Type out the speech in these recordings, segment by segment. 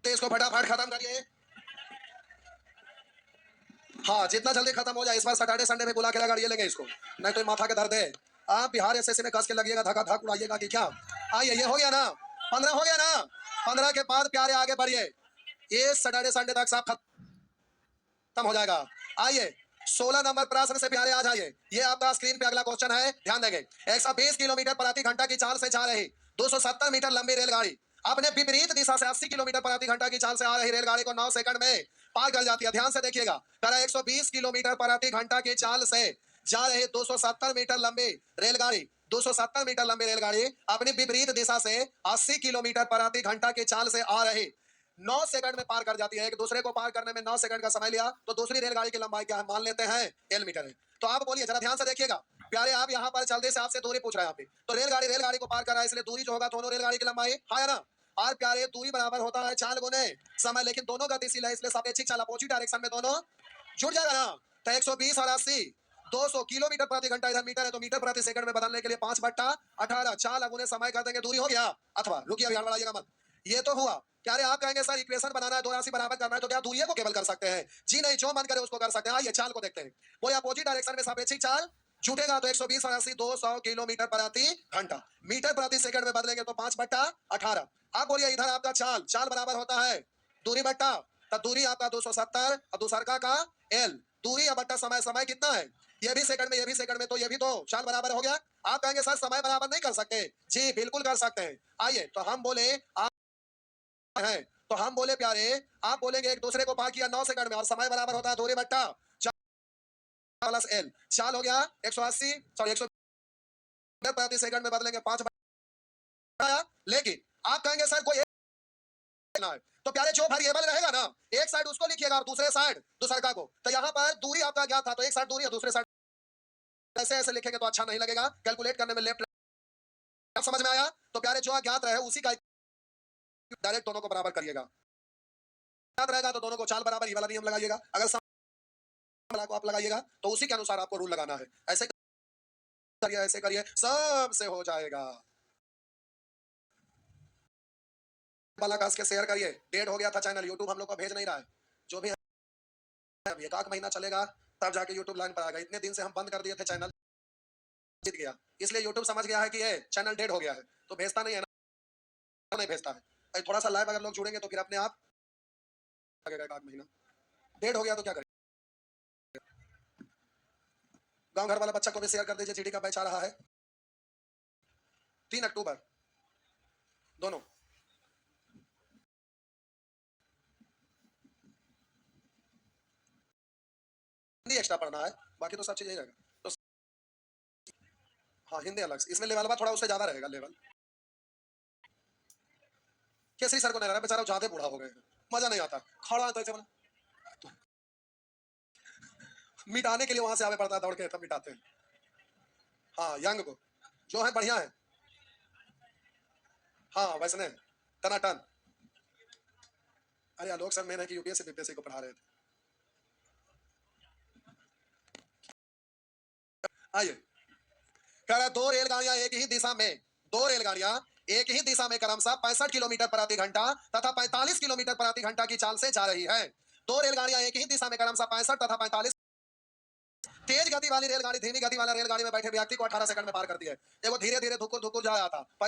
जल्दी इसको फटाफट खत्म करिए। हाँ, जितना जल्दी खत्म हो जाए। इस बार सैटरडे संडे में बुला के लगा लेंगे इसको, नहीं तो माथा के दर्द है। आप बिहार एसएससी में कस के लगिएगा, धक्का धक उड़ाइएगा कि क्या। आइए, ये हो गया ना, 15 हो गया ना। 15 के बाद प्यारे आगे बढ़िए, ये सैटरडे संडे तक सब खत्म हो जाएगा। आइए 16 नंबर प्रश्न से प्यारे आ जाइए। ये आपका स्क्रीन पे अगला क्वेश्चन है, ध्यान देंगे। 120 किलोमीटर प्रति घंटा की चाल से जा रही 270 मीटर लंबी रेलगाड़ी अपने विपरीत दिशा से 80 किलोमीटर प्रति घंटा की चाल से आ रही रेलगाड़ी को 9 सेकंड में पार कर जाती है। ध्यान से देखिएगा, कह रहा 120 किलोमीटर प्रति घंटा की चाल से जा रही 270 मीटर लंबी रेलगाड़ी 270 मीटर लंबी रेलगाड़ी अपनी विपरीत दिशा से 80 किलोमीटर प्रति घंटा की चाल से आ रही 9 सेकंड में पार कर जाती है। एक दूसरे को पार करने में 9 सेकंड का समय लिया, तो दूसरी रेलगाड़ी की लंबाई क्या है मान लेते हैं, एल मीटर है। तो आप बोलिए, जरा ध्यान से देखिएगा प्यारे। आप यहाँ पर जल्दी से आपसे दूरी पूछ रहे हैं, आप तो रेलगाड़ी को पार कर रहा है, इसलिए दूरी जो होगा दोनों रेलगाड़ी की लंबाई है ना। और प्यारे दूरी बराबर होता है चाल गुने समय, लेकिन दोनों गतिशील है, इसलिए सापेक्षिक चाल अपोजिट डायरेक्शन में दोनों जुड़ जाएगा ना। तो 120 और 80 200 किलोमीटर प्रति घंटा, इधर मीटर है तो मीटर प्रति सेकंड में बदलने के लिए 5/18 चाल अगुने समय कर देंगे, दूरी हो गया। अथवा रुकिए, अभी बढ़ाइएगा मत, ये तो हुआ। क्या रे आप कहेंगे सर इक्वेशन बनाना है, दो राशि बराबर करना है, तो क्या दूरियों को केवल कर सकते हैं? जी नहीं, जो मन करे उसको कर सकते हैं। आइए चाल को देखते हैं। कोई अपोजिट डायरेक्शन में सापेक्षिक चाल छूटेगा तो 120 और 80 200 किलोमीटर प्रति घंटा, मीटर प्रति सेकंड में बदलेंगे तो 5/18। आप बोलिए इधर आपका चाल बराबर होता है दूरी बट्टा, तब दूरी आपका 270 और दूसरा का एल, दूरी या बट्टा समय कितना है, ये भी सेकंड में ये भी सेकंड में, तो ये भी तो चाल बराबर हो गया। आप कहेंगे सर समय बराबर नहीं कर सकते, जी बिल्कुल कर सकते हैं। आइए तो हम बोले है, तो हम बोले प्यारे, आप बोलेंगे एक दूसरे को पार किया 9 सेकंड में और समय बराबर होता है दूरी बट्टा प्लस एल। चाल हो गया 180 सॉरी 100 प्रति सेकंड में बदलेंगे 5, लेकिन आप कहेंगे सर कोई ना है, तो प्यारे जो वेरिएबल रहेगा ना, एक साइड उसको लिखिएगा और दूसरे साइड दूसरा को। तो यहाँ पर दूरी आपका क्या था, तो एक साइड दूरी है, दूसरे साइड ऐसे ऐसे लिखेंगे तो अच्छा नहीं लगेगा, कैलकुलेट करने में लेफ्ट समझ में आया। तो प्यारे जो ज्ञात रहे उसी का डायरेक्ट दोनों को बराबर करिएगा, याद रहेगा तो दोनों को चाल बराबर ये वाला नियम लगाइएगा। अगर वाला को आप लगाइएगा तो उसी के अनुसार आपको रूल लगाना है। ऐसे करिए सब से हो जाएगा। वाला कास के शेयर करिए, डेड हो गया था चैनल, यूट्यूब हम लोग को भेज नहीं रहा है। जो भी है एक आध महीना चलेगा तब जाके यूट्यूब लाइन पर आएगा। इतने दिन से हम बंद कर दिए थे चैनल, जीत गया, इसलिए यूट्यूब समझ गया है कि ये चैनल डेड हो गया है, तो भेजता नहीं है ना, नहीं भेजता है। थोड़ा सा लाइव अगर लोग जुड़ेंगे तो फिर अपने आप लगेगा। एक आध महीना डेड हो गया तो क्या करें। गांव घर वाला बच्चा को भी शेयर कर दीजिए, जीडी का बैच आ रहा है 3 अक्टूबर दोनों। हिंदी एक्स्ट्रा पढ़ना है, बाकी तो सब चीज यही रहेगा। तो हाँ हिंदी अलग, इसमें लेवल थोड़ा उससे ज्यादा रहेगा लेवल। केसरी सर को नहीं रहा, बेचारा ज्यादा बूढ़ा हो गए, मजा नहीं आता, खड़ा तो ऐसे बना मिटाने के लिए वहां से आगे पड़ता है, दौड़ के तब मिटाते हैं। हाँ यंग को जो है बढ़िया है, हाँ वैसने टनाटन। अरे आलोक सर मैंने कि यूपीएससी बीपीएससी को पढ़ा रहे थे। आइए, कह रहा दो रेलगाड़ियां एक ही दिशा में, दो रेलगाड़ियां एक ही दिशा में क्रमशः 65 किलोमीटर प्रति घंटा तथा 45 किलोमीटर प्रति घंटा की चाल से जा रही है। दो रेलगाड़ियां एक ही दिशा में क्रमशः 65 तथा 45। तेज गति वाली रेलगाड़ी धीमी गति वाला रेलगाड़ी में बैठे व्यक्ति को 18 सेकंड में पार करती है। देखो धीरे धीरे धुकुर धुकुर जा रहा था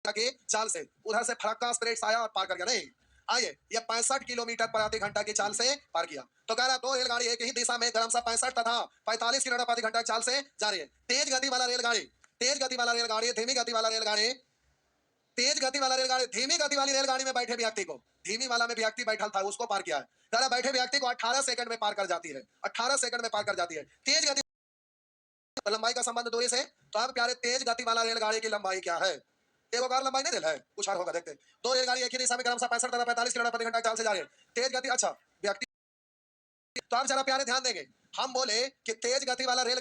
की चाल से, उधर से फड़क्का स्प्रेड आया और पार कर गया। नहीं, आइए ये 65 किलोमीटर प्रति घंटा की चाल से पार किया। तो कह रहा दो रेलगाड़ी एक ही दिशा में क्रमशः 65 तथा 45 किलोमीटर प्रति घंटा चाल से जा रही है। तेज गति वाला रेलगाड़ी धीमी गति वाला रेलगाड़ी तेज गति वाला रेलगाड़ी धीमी गति वाली रेलगाड़ी में बैठे व्यक्ति को, धीमी वाला में व्यक्ति बैठा था उसको पार किया है। कह रहा बैठे व्यक्ति को 18 सेकंड में पार कर जाती है, 18 सेकंड में पार कर जाती है। तेज गति लंबाई का संबंध दूरी से, तो अब प्यारे तेज गति वाला रेलगाड़ी की लंबाई क्या है, एक और लंबाई नहीं है, कुछ और होगा देखते। दो रेलगाड़ी एक ही दिशा में क्रमशः 65 तथा 45 किलोमीटर प्रति घंटा चाल से जा रही है। तेज गति, अच्छा व्यक्ति, तो आप जरा प्यारे ध्यान देंगे, हम बोले कि तेज गति वाला रेल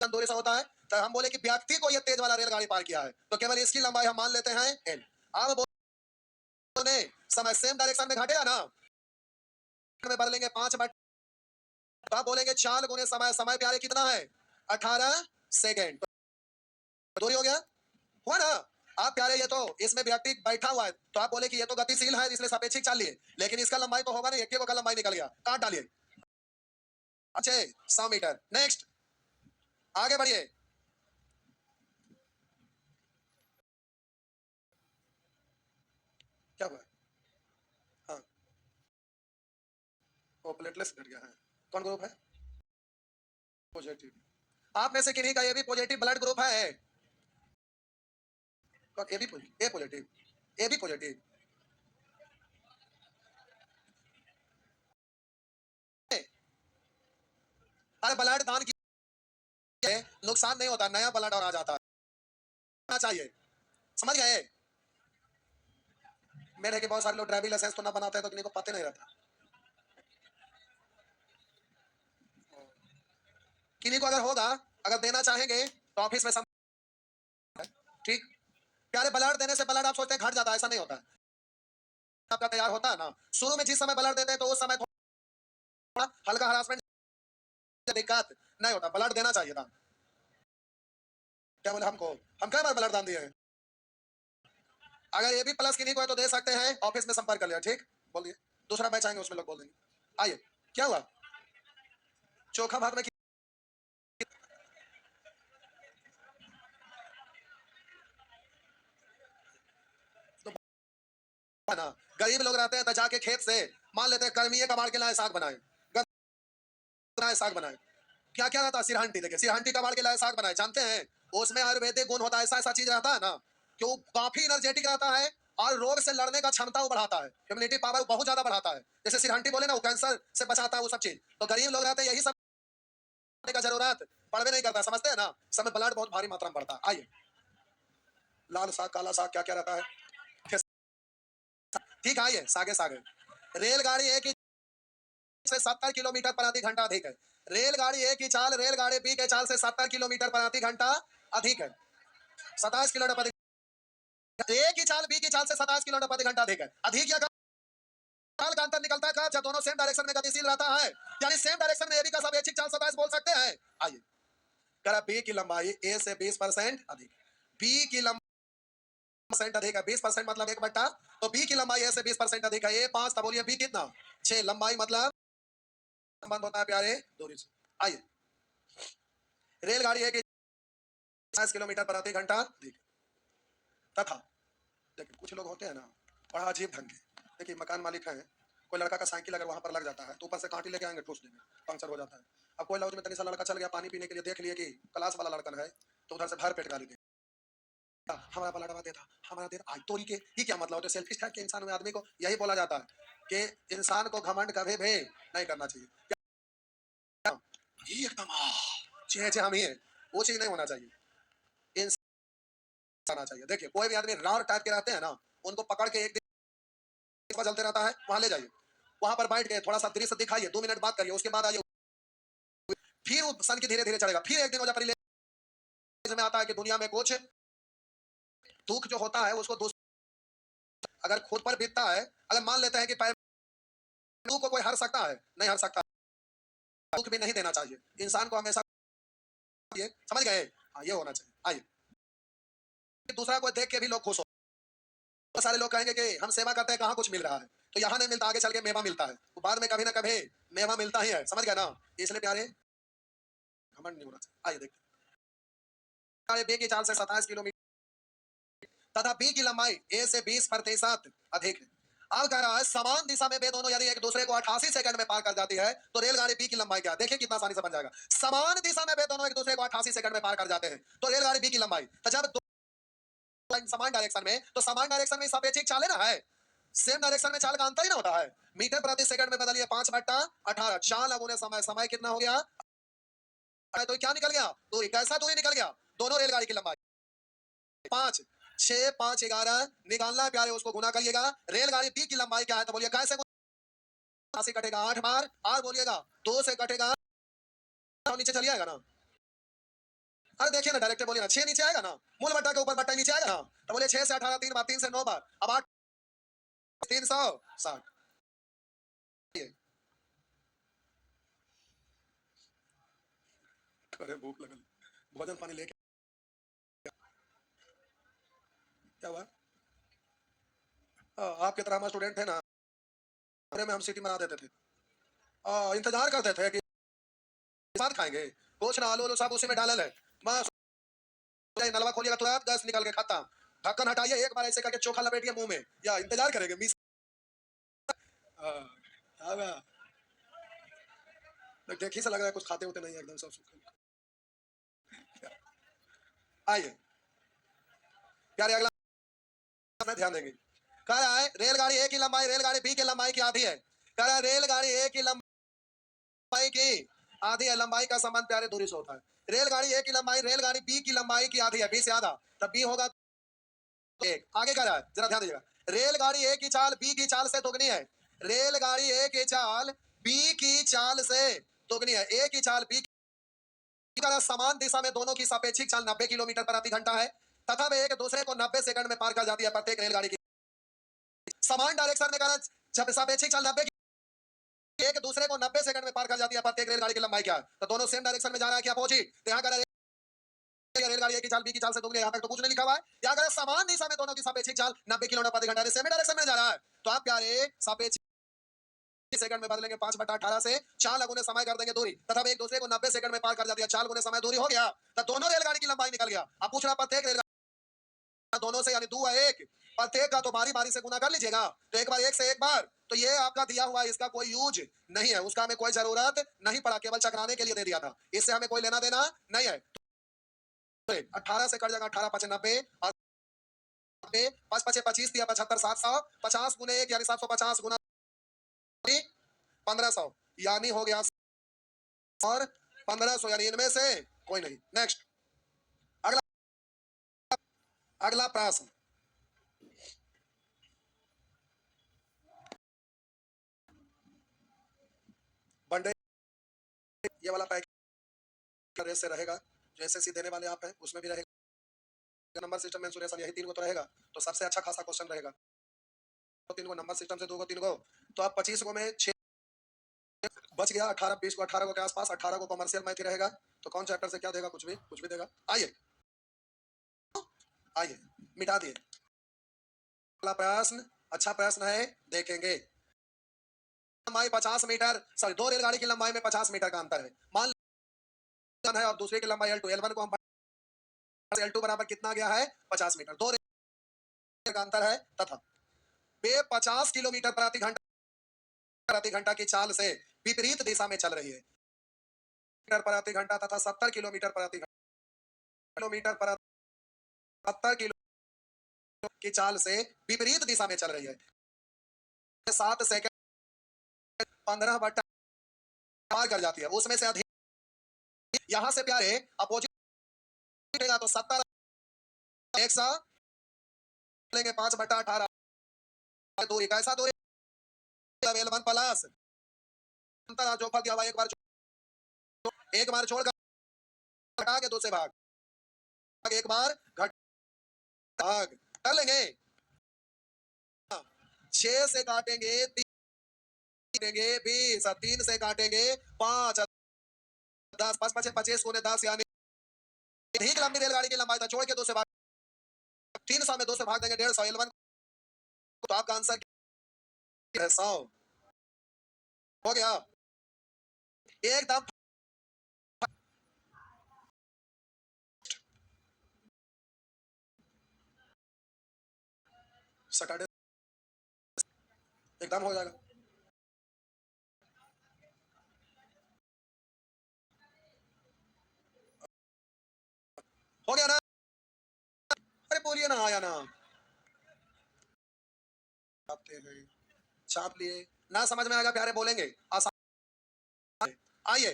दूरी से होता है, तो हम बोले कि व्यक्ति को ये तेज वाला रेलगाड़ी पार किया है, तो केवल इसकी लंबाई हम मान लेते हैं एल। अब बोले समय सेम डायरेक्शन में घटेगा ना, में बदलेंगे 5 तो आप बोलेंगे चाल गुने समय प्यारे कितना है 18 सेकंड, दूरी हो गया हुआ ना। आप प्यारे ये तो इसमें व्यक्ति बैठा हुआ है तो आप बोले कि ये तो गतिशील है इसलिए सापेक्षिक चाल लिए, लेकिन इसका लंबाई तो होगा नहीं, एक का लंबाई निकल गया, काट डालिए। अच्छा 100 मीटर। नेक्स्ट आगे बढ़िए। क्या हुआ? हाँ वो प्लेटलेट्स घट गया है। कौन ग्रुप है? पॉजिटिव। आप में से किन्हीं का ये भी पॉजिटिव ब्लड ग्रुप है? कौन? A B positive, A positive, A B positive. अरे ब्लड दान की नुकसान नहीं होता, नया ब्लड और आ जाता है, चाहिए। समझ गए? मेरे के बहुत सारे लोग ड्राइविंग लाइसेंस तो ना बनाते हैं तो किन्हीं को पता नहीं रहता। किन्हीं को अगर होगा, अगर देना चाहेंगे तो ऑफिस में ठीक। प्यारे ब्लड देने से ब्लड आप सोचते हैं घट जाता है, ऐसा नहीं होता है। आपका तैयार होता है ना, शुरू में जिस समय ब्लड देते हैं तो उस समय थोड़ा हल्का हरासमेंट दिक्कत नहीं होता, ब्लड देना चाहिए था। क्या बोले हमको? हम कई बार ब्लड दान दिए हैं। अगर ये भी प्लस किन्हीं को है तो दे सकते हैं, ऑफिस में संपर्क कर लिया। ठीक, बोलिए। दूसरा बैच आएंगे उसमें लोग बोल देंगे। आइए। क्या हुआ? चोखा भात में तो ना गरीब लोग रहते हैं तो जाके खेत से मान लेते हैं कर्मीय कबाड़ के लाए साग बनाए, बनाए साग बनाए। क्या क्या रहता है? सिरहंटी, देखिए सिरहंटी कबाड़ के लाए साग बनाए, जानते हैं उसमें आयुर्वेदिक गुण होता है, ऐसा ऐसा चीज रहता है ना कि वो काफी एनर्जेटिक रहता है और रोग से लड़ने का क्षमता वो बढ़ाता है, इम्यूनिटी पावर बहुत ज्यादा बढ़ाता है। जैसे सिरहंटी बोले ना, वो कैंसर से बचाता है, वो सब चीज। तो गरीब लोग रहते हैं यही सब का जरूरत पड़वे नहीं करता, समझते हैं ना? समय ब्लड बहुत भारी मात्रा में बढ़ता है। आइए। लाल साग, काला साग, क्या क्या रहता है? ठीक, आइए सागे सागे। रेलगाड़ी एक ही से 70 किलोमीटर प्रति घंटा अधिक है। रेलगाड़ी ए की चाल रेलगाड़ी बी के चाल से 70 किलोमीटर प्रति घंटा अधिक है। 27 किलोमीटर प्रति, ए की चाल बी की चाल से 27 किलोमीटर प्रति घंटा अधिक है। अधिक या चाल का अंतर निकलता है कब? जब दोनों सेम डायरेक्शन में गतिशील रहता है, यानी सेम डायरेक्शन में ए बी का सब एक चाल 27 बोल सकते हैं। आइए। करा बी की लंबाई ए से 20% अधिक, बी की लंबाई परसेंट अधिक है, 20% मतलब 1/, तो बी की लंबाई ए से 20% अधिक है। ए 5 था, बोलिए बी कितना? 6। लंबाई मतलब संबंध होता है प्यारे दूरी से। आइए। रेलगाड़ी है कि 40 किलोमीटर प्रति घंटा तथा, देखिए कुछ लोग होते हैं ना बड़ा अजीब ढंग के। देखिए मकान मालिक है, कोई लड़का का साइकिल अगर वहां पर लग जाता है तो ऊपर से कांटी लेके आएंगे ठूस देंगे, पंक्चर हो जाता है। अब कोई लॉज में तनी सा लड़का चल गया पानी पीने के लिए, देख लिए कि क्लास वाला लड़का है तो उधर से भर पेट गाली दे, हमारा पलटवा देता, हमारा देता, आज तोरी के ये क्या मतलब होता है? सेल्फिश टाइप के इंसान में आदमी को यही बोला जाता है कि इंसान को घमंड कभी भी नहीं करना चाहिए। ये एकदम छे हम ही है, वो चीज नहीं होना चाहिए। इंसान आना चाहिए। देखिए कोई भी आदमी रार टाइप के रहते हैं ना, उनको पकड़ के एक दिन चलते रहता है वहां ले जाइए, वहां पर बैठ के थोड़ा सा दृश्य दिखाइए, 2 मिनट बात करिए, उसके बाद आइए, फिर वो सन की धीरे धीरे चढ़ेगा। फिर एक दिन हो जाए में आता है कि दुनिया में कुछ दुख जो होता है उसको अगर खुद पर बीतता है, अगर मान लेते हैं कि दुख को कोई हर सकता है, नहीं हर सकता, दुख भी नहीं देना चाहिए इंसान को हमेशा, ये समझ गए? हाँ ये होना चाहिए। आइए। दूसरा को देख के भी लोग खुश हो, बहुत सारे लोग कहेंगे कि हम सेवा करते हैं कहाँ कुछ मिल रहा है, तो यहाँ नहीं मिलता, आगे चल के मेवा मिलता है, तो बाद में कभी ना कभी मेवा मिलता ही है, समझ गए ना? इसलिए प्यारे घमंड नहीं होना चाहिए। आइए देखते, बी की चाल से 27 किलोमीटर तथा बी की लंबाई ए से 20% अधिक है। अब कह रहा है समान दिशा में वे दोनों यदि एक दूसरे को 88 सेकंड में पार कर जाती है तो रेलगाड़ी बी की लंबाई क्या है? देखिए कितना आसानी से बन जाएगा। समान दिशा में वे दोनों एक दूसरे को 88 सेकंड में पार कर जाते हैं तो रेलगाड़ी बी की लंबाई, तो जब समान डायरेक्शन में, तो समान डायरेक्शन में सापेक्षिक चाल है ना, है सेम डायरेक्शन में चाल का अंतर ही ना होता है। मीटर प्रति सेकंड में बदलिए 5/18, चाल अब उन्हें समय, समय कितना हो गया? तो क्या निकल गया? दूरी, कैसा दूरी निकल गया? दोनों रेलगाड़ी की लंबाई 5, 6, 5, 11 निकालना है प्यारे, उसको गुना करिएगा। रेलगाड़ी बी की लंबाई क्या है? तो बोलिए कैसे से कटेगा? 8 बार। और बोलिएगा 2 से कटेगा, नीचे चलिए आएगा ना? अरे देखिए ना डायरेक्ट बोलिए ना, 6 नीचे आएगा ना, मूल बट्टा के ऊपर बट्टा नीचे आएगा ना, तो बोलिए 6 से 18 3 बार, 3 से 9 बार, अब 8 360। अरे भूख लगल, भोजन पानी लेके क्या हुआ? आपकी तरह हम स्टूडेंट थे ना, में हम सिटी बना देते थे। इंतजार करते थे कि साथ खाएंगे, कुछ ना आलू सब उसी में डालल है बस। नलवा खोलिएगा तुरंत गैस निकल के खत्म। ढक्कन हटाइए, एक बार ऐसे करके चोखा लपेटिए मुंह में, या इंतजार करेंगे मिस। देखिए से लग रहा है कुछ खाते होते नहीं है, एकदम सब सूखे। आइए प्यारे, अगला ध्यान देंगे। कह रहा है रेलगाड़ी ए की लंबाई रेलगाड़ी बी की लंबाई की आधी है। कह रहा है रेलगाड़ी ए की लंबाई की आधी है, लंबाई का संबंध प्यारे दूरी से होता है। रेलगाड़ी ए की लंबाई रेलगाड़ी बी की लंबाई की आधी है, बी से आधा, तब बी होगा एक। आगे कह रहा है, जरा ध्यान दीजिएगा, रेलगाड़ी ए की चाल बी की चाल से दोगुनी है। रेलगाड़ी ए की चाल बी की चाल से दोगुनी है। ए की चाल बी की समान दिशा में दोनों की सापेक्षिक चाल 90 किलोमीटर प्रति घंटा है, तथा वे एक दूसरे को 90 सेकंड में पार कर जाती है। प्रत्येक रेलगाड़ी की समान डायरेक्शन में कारण जब सापेक्षिक चाल 90 एक दूसरे को 90 सेकंड में पार कर जाती है। प्रत्येक रेलगाड़ी की लंबाई क्या है? तो दोनों सेम डायरेक्शन में जा रहा है, क्या पहुंची? तो यहाँ कर रेलगाड़ी की चाल बी की चाल से दोगुनी, यहाँ तक तो कुछ नहीं लिखा हुआ है। यहाँ कर समान दिशा में दोनों की सापेक्षिक चाल 90 किलोमीटर प्रति घंटा, सेम डायरेक्शन में जा रहा है। तो आप प्यारे सापेक्षिक सेकंड में बदलेंगे 5/18 से 4 गुने समय कर देंगे दूरी, तथा एक दूसरे को 90 सेकंड में पार कर जाती है। 4 गुने समय दूरी हो गया, तो दोनों रेलगाड़ी की लंबाई निकल गया। अब पूछ रहा प्रत्येक रेलगाड़ी दोनों से, यानी 2 1 प्रत्येक का तो बारी बारी से गुना कर लीजिएगा। तो एक बार एक से एक बार, तो ये आपका दिया हुआ, इसका कोई यूज नहीं है, उसका हमें कोई जरूरत नहीं पड़ा, केवल चकराने के लिए दे दिया था, इससे हमें कोई लेना देना नहीं है। 18 से कट जाएगा 18 5 90 और 5 5 25 दिया 75 700 50 गुने 1 यानी 750 गुना 1500 यानी हो गया और 1500, यानी इनमें से कोई नहीं। नेक्स्ट अगला, अगला प्रश्न, बंडे ये वाला पैक से रहेगा, जो एसएससी देने वाले आप हैं उसमें भी रहेगा। नंबर सिस्टम में सुरेशन यही 3 गो तो रहेगा, तो सबसे अच्छा खासा क्वेश्चन रहेगा। 3 गो नंबर सिस्टम से 2 गो 3 गो, तो आप 25 गो में 6 बच गया। 18 20 को 18 गो के आसपास, 18 को कमर्शियल मैथ ही रहेगा। तो कौन चैप्टर से क्या देगा? कुछ भी देगा। आइए आइए मिटा दिए। अगला प्रश्न अच्छा प्रश्न है, देखेंगे। लंबाई 50 मीटर, सॉरी 2 रेलगाड़ी की लंबाई में 50 मीटर का अंतर है, मान है, और दूसरे की लंबाई L2 L1 को हम L2 बराबर कितना गया है? 50 मीटर। 2 रेल का अंतर है, तथा वे 50 किलोमीटर प्रति घंटा की चाल से विपरीत दिशा में चल रही है। प्रति घंटा तथा 70 किलोमीटर प्रति 70 किलो की चाल से विपरीत दिशा में चल रही है। 7 सेकंड 15 बटा पार कर जाती है, उसमें से अधिक यहां से प्यारे अपोजिट तो 70 100 लेंगे 5/18 दूरी, कैसा दूरी? L1 प्लस अंतर जो फल दिया हुआ, एक बार छोड़कर घटा के 2 से भाग, एक बार घट भाग कर लेंगे। 6 से काटेंगे 3 देंगे 20, 3 से काटेंगे 5 10 5 5 25 गुने 10 यानी ठीक लंबी रेलगाड़ी की लंबाई था, छोड़ के 2 से भाग 300 में 2 से भाग देंगे 150 L1, तो आपका आंसर है 100 हो गया एकदम। सैटरडे एकदम हो जाएगा। हो गया ना? अरे बोलिए ना, आया ना? छाप लिए ना, समझ में आएगा प्यारे, बोलेंगे आसान। आइए,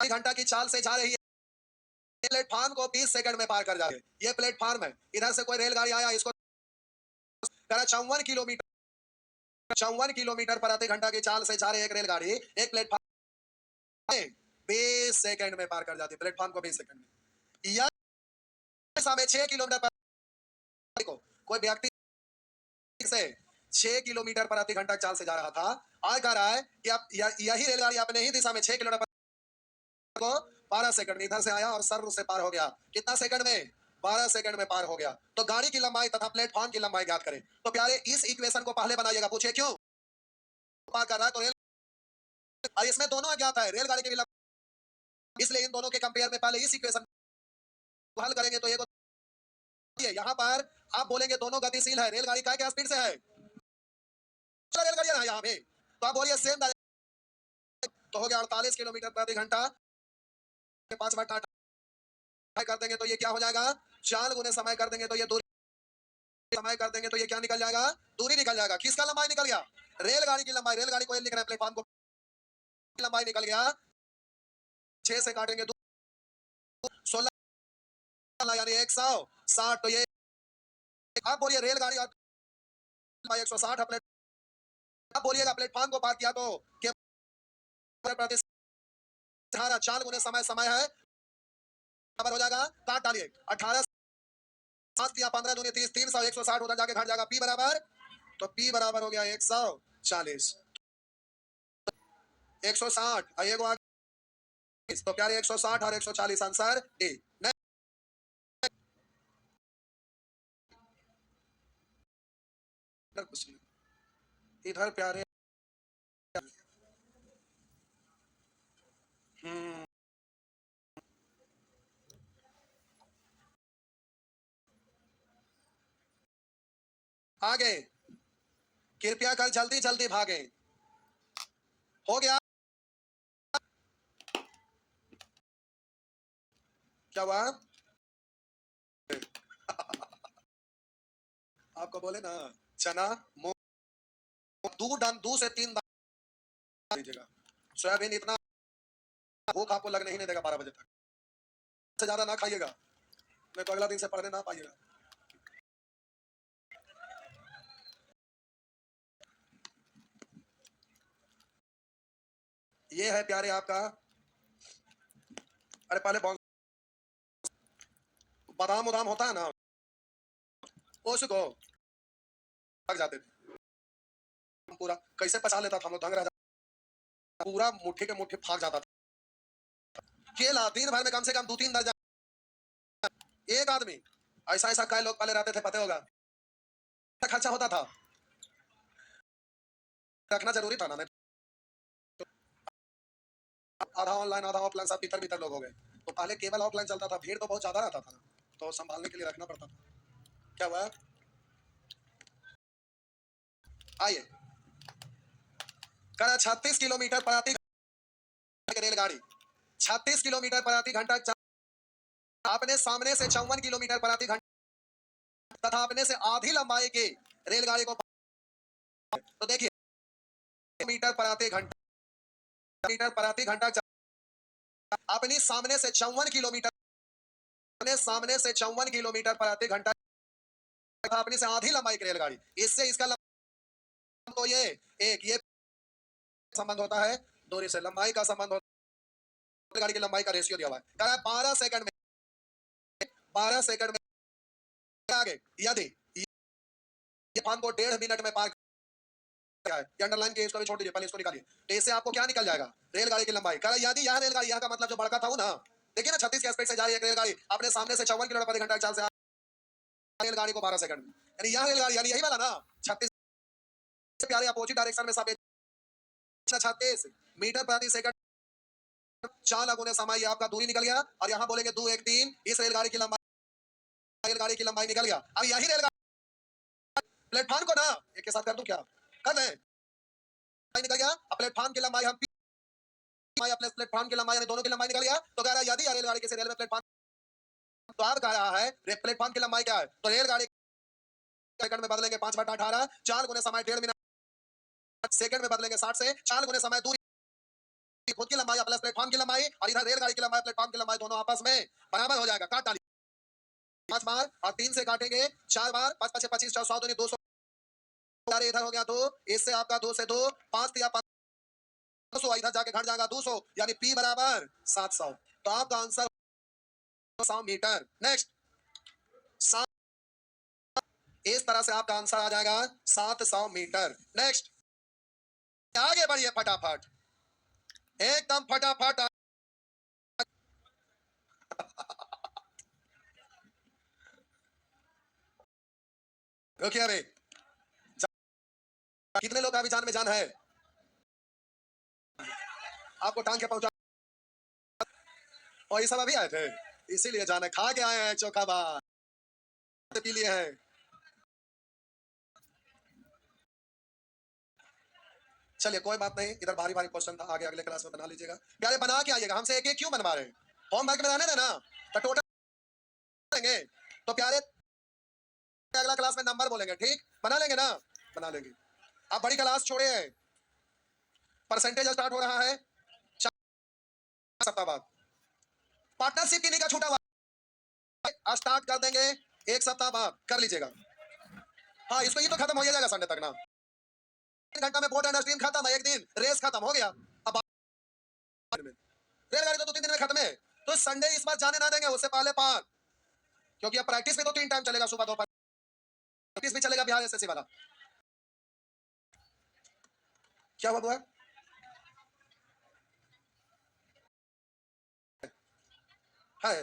घंटा की चाल से जा रही है, प्लेटफॉर्म को 20 सेकंड में पार कर जा रही है। ये प्लेटफॉर्म है, इधर से कोई रेलगाड़ी आया, इसको 54 किलोमीटर प्रति घंटा की चाल से जा रही है एक रेलगाड़ी, एक प्लेटफॉर्म 20 सेकंड में पार कर जाती है। प्लेटफॉर्म को 20 सेकंड में, या 6 किलोमीटर को कोई व्यक्ति से 6 किलोमीटर प्रति घंटा चाल से जा रहा था, आज कह रहा है कि आप यही रेलगाड़ी अपने ही दिशा में 6 किलोमीटर को 12 सेकंड में इधर से आया और सर्व से पार हो गया। कितना सेकंड में? 12 सेकंड में पार हो गया। तो गाड़ी की लंबाई तथा प्लेटफॉर्म की लंबाई ज्ञात करें। तो प्यारे इस इक्वेशन को पहले बनाइएगा। पूछे क्यों पार कर रहा है? तो इसमें दोनों अज्ञात है, रेलगाड़ी की भी लंबाई, इसलिए इन दोनों के कंपेयर में पहले इस इक्वेशन को हल करेंगे। तो ये यहाँ पर आप बोलेंगे दोनों गतिशील है, रेलगाड़ी का क्या स्पीड से है, रेलगाड़ी है यहाँ पे, तो आप बोलिए सेम। तो हो गया 48 किलोमीटर प्रति घंटा, 5 कर देंगे तो ये क्या हो जाएगा, 4 गुने समय कर देंगे तो ये दूरी, समय कर देंगे तो ये क्या निकल जाएगा, दूरी निकल जाएगा। किसका लंबाई निकल गया, रेलगाड़ी की लंबाई। रेलगाड़ी को लिख रहे हैं प्लेटफॉर्म को, लंबाई निकल गया। 6 से काटेंगे 16 यानी 160। तो ये आप बोलिए रेलगाड़ी और 160 है। आप बोलिएगा प्लेटफॉर्म को पार किया तो प्रति 4 गुने समय, समय है बराबर हो जाएगा, काट डालिए 18 7 या 15 दूनी 30, 300, 160 उधर जाके घट जाएगा। पी बराबर, तो पी बराबर हो गया 140, 160 और ये तो प्यारे 160 और 140 आंसर डी। इधर प्यारे आगे, कृपया कर जल्दी जल्दी भागे। हो गया, क्या हुआ आपको बोले ना, चना दू से 3 दाना दीजिएगा। सोयाबीन इतना भूख आपको लगने ही नहीं देगा 12 बजे तक, से ज्यादा ना खाइएगा, नहीं तो अगला दिन से पढ़ने ना पाइएगा। ये है प्यारे आपका, अरे पहले बादाम उदाम होता है ना, उसको भाग जाते थे, पूरा कैसे पचा लेता था हम लोग, दंग रह जाता, पूरा मुट्ठी के मुट्ठी भाग जाता था। केला दिन भर में कम से कम 2-3 दर्जन, एक आदमी। ऐसा ऐसा कई लोग पहले रहते थे, पता होगा खर्चा होता था, रखना जरूरी था ना, नहीं आधा ऑनलाइन आधा ऑफलाइन, सब भीतर भीतर लोग हो गए। तो पहले केवल ऑफलाइन चलता था, भीड़ तो बहुत ज्यादा रहता था, तो संभालने के लिए रखना पड़ता था। क्या हुआ, आइए करा 36 किलोमीटर प्रति रेलगाड़ी 36 किलोमीटर प्रति घंटा अपने सामने से 54 किलोमीटर प्रति घंटा तथा अपने से आधी लंबाई की रेलगाड़ी को, तो देखिए मीटर प्रति घंटा, मीटर प्रति घंटा अपनी सामने से 54 किलोमीटर, अपने सामने से 54 किलोमीटर प्रति घंटा तथा अपनी से आधी लंबाई की रेलगाड़ी, इससे इसका तो ये एक ये संबंध होता है, दूरी से लंबाई का संबंध होता है, गाड़ी की लंबाई का रेशियो दिया हुआ है। 12 सेकंड में, 12 सेकंड में आगे, यदि ये फार्म को 1.5 मिनट में पार है, ये अंडरलाइन के इसको भी छोड़ दीजिए, पहले इसको निकालिए। तो इससे आपको क्या निकल जाएगा, रेलगाड़ी की लंबाई। कह यदि यह रेलगाड़ी, यह का मतलब जो बड़का था वो ना, देखिए ना 36 के स्पीड से जा रही है रेलगाड़ी, अपने सामने से 54 किलोमीटर प्रति घंटा चाल से रेलगाड़ी को 12 सेकंड में, यानी यह रेलगाड़ी, यानी यही वाला ना 36 से प्यारे अपोजिट डायरेक्शन में सापेक्ष 36 मीटर प्रति सेकंड, 4 गुने समय, ये आपका दूरी निकल गया। और यहाँ बोलेंगे 2 1 3, इस रेलगाड़ी की लंबाई, रेलगाड़ी की लंबाई निकल गया। अब यही रेलगाड़ी प्लेटफॉर्म को ना एक के साथ कर दूं क्या, कर दें, निकल गया। अब प्लेटफॉर्म की लंबाई हम प्लेटफॉर्म की लंबाई, यानी दोनों की लंबाई निकल गया। तो कह रहा है यदि रेलगाड़ी किसी रेलवे प्लेटफॉर्म, तो आप कह रहा है प्लेटफॉर्म की लंबाई क्या है, तो रेलगाड़ी सेकंड में बदलेंगे 5/18, 4 गुने समय 1.5 मिनट, सेकंड में बदलेंगे 60 से, 4 गुने समय, दूरी खुद की लंबाई प्लस प्लेटफॉर्म की लंबाई, और इधर रेलगाड़ी की लंबाई प्लेटफॉर्म की लंबाई, दोनों आपस में बराबर हो जाएगा। काट डालिए 5 बार और 3 से काटेंगे 4 बार, 5 5 25 4 100 दूनी 200, इधर हो गया 2, इससे आपका 2 से 2 5 या 200, इधर जाके घट जाएगा 200, यानी पी बराबर 700। तो आपका आंसर 100 मीटर। नेक्स्ट, इस तरह से आपका आंसर आ जाएगा 700 मीटर। नेक्स्ट, आगे बढ़िए फटाफट, एकदम फटाफट। रुकिए अभी, कितने लोग अभी जान में जान है? आपको टांग के पहुंचा, और ये सब अभी आए थे, इसीलिए जान है। खा के आए हैं चोखा बात, पी लिए हैं। चलिए कोई बात नहीं, इधर भारी भारी क्वेश्चन था, आगे अगले क्लास में बना लीजिएगा प्यारे। बना के आइएगा, हमसे एक एक क्यों बनवा रहे हैं? होमवर्क में बनाने देना, तो टोटल देंगे तो प्यारे अगला क्लास में नंबर बोलेंगे, ठीक? बना लेंगे ना? बना लेंगे। आप बड़ी क्लास छोड़े हैं, परसेंटेज स्टार्ट हो रहा है 4 सप्ताह बाद। पार्टनरशिप की निकाह छूटा हुआ स्टार्ट कर देंगे 1 सप्ताह बाद, कर लीजिएगा। हाँ इसको ये तो खत्म हो जाएगा संडे तक ना। 3 घंटा में बोट एंड स्ट्रीम खत्म है, एक दिन रेस खत्म हो गया। अब रेलगाड़ी तो 2-3 दिन में खत्म है, तो संडे इस बार जाने ना देंगे, उससे पहले पार, क्योंकि अब प्रैक्टिस में तो 3 टाइम चलेगा, सुबह दोपहर प्रैक्टिस भी चलेगा बिहार एसएससी वाला। क्या हुआ बुआ? है